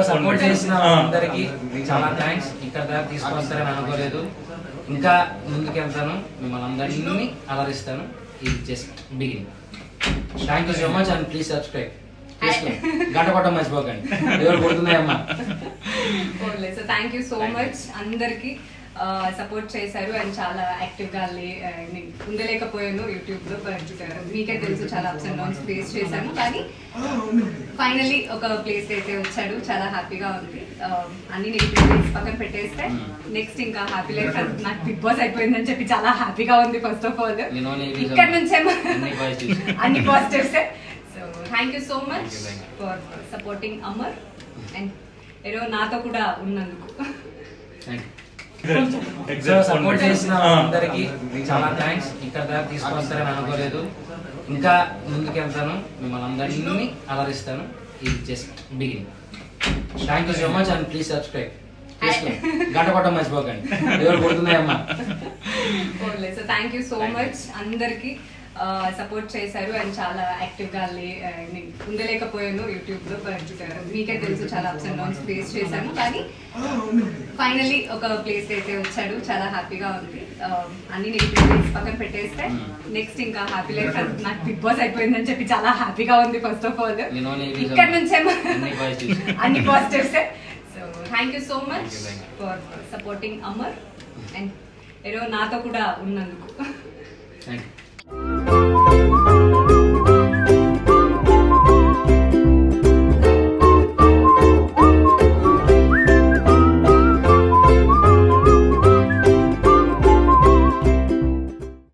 Support చేసిన అందరికి చాలా థ్యాంక్స్. ఇక్కడ దాకా తీసుకొస్తారని అనుకోలేదు. ఇంకా ముందుకెళ్తాను, మిమ్మల్ని అందరినీ అలరిస్తాను. ఇది just beginning. Thank you so much and please subscribe. గంట కొట్ట మర్చిపోకండి, ఎవరు కొడుతున్నాయమ్మా. So thank you so much అందరికి సపోర్ట్ చేశారు అండ్ చాలా యాక్టివ్ గా ఉండలేకపోయాను యూట్యూబ్ లో. మీకే తెలుసు చాలా అప్స్ అండ్ డౌన్స్ ఫేస్ చేశాను, కానీ ఫైనల్లీ ఒక ప్లేస్ అయితే వచ్చాడు. చాలా హ్యాపీగా ఉంది. అన్ని నెగిటివ్ పక్కన పెట్టేస్తే నెక్స్ట్ ఇంకా హ్యాపీ లైఫ్. నాకు బిగ్ బాస్ అయిపోయిందని చెప్పి చాలా హ్యాపీగా ఉంది. ఫస్ట్ ఆఫ్ ఆల్ ఇక్కడ నుంచే అన్ని positives. So thank you so much for supporting Amar and ఏదో నాతో కూడా ఉన్నందుకు. సపోర్ట్ చేసిన అందరికి చాలా థ్యాంక్స్. ఇక్కడ దాకా తీసుకొస్తారని అనుకోలేదు. ఇంకా ముందుకెళ్తాను, మిమ్మల్ని అందరినీ అలరిస్తాను. ఇది just beginning. Thank you so much and please subscribe. గంట కొట్ట మర్చిపోకండి, ఎవరు కొడుతున్నాయమ్మా. So thank you so much అందరికి సపోర్ట్ చేశారు అండ్ చాలా యాక్టివ్ గా ఉండలేకపోయాను యూట్యూబ్ లో. మీకే తెలుసు చాలా అప్స్ అండ్ డౌన్స్ ఫేస్ చేశాను, కానీ ఫైనల్లీ ఒక ప్లేస్ అయితే వచ్చాడు. చాలా హ్యాపీగా ఉంది. అన్ని నెగిటివ్ పక్కన పెట్టేస్తే నెక్స్ట్ ఇంకా హ్యాపీ లైఫ్. నాకు బిగ్ బాస్ అయిపోయిందని చెప్పి చాలా హ్యాపీగా ఉంది. ఫస్ట్ ఆఫ్ ఆల్ ఇక్కడ నుంచే అన్ని positives. So thank you so much for supporting Amar and ఏదో నాతో కూడా ఉన్నందుకు. Thank you.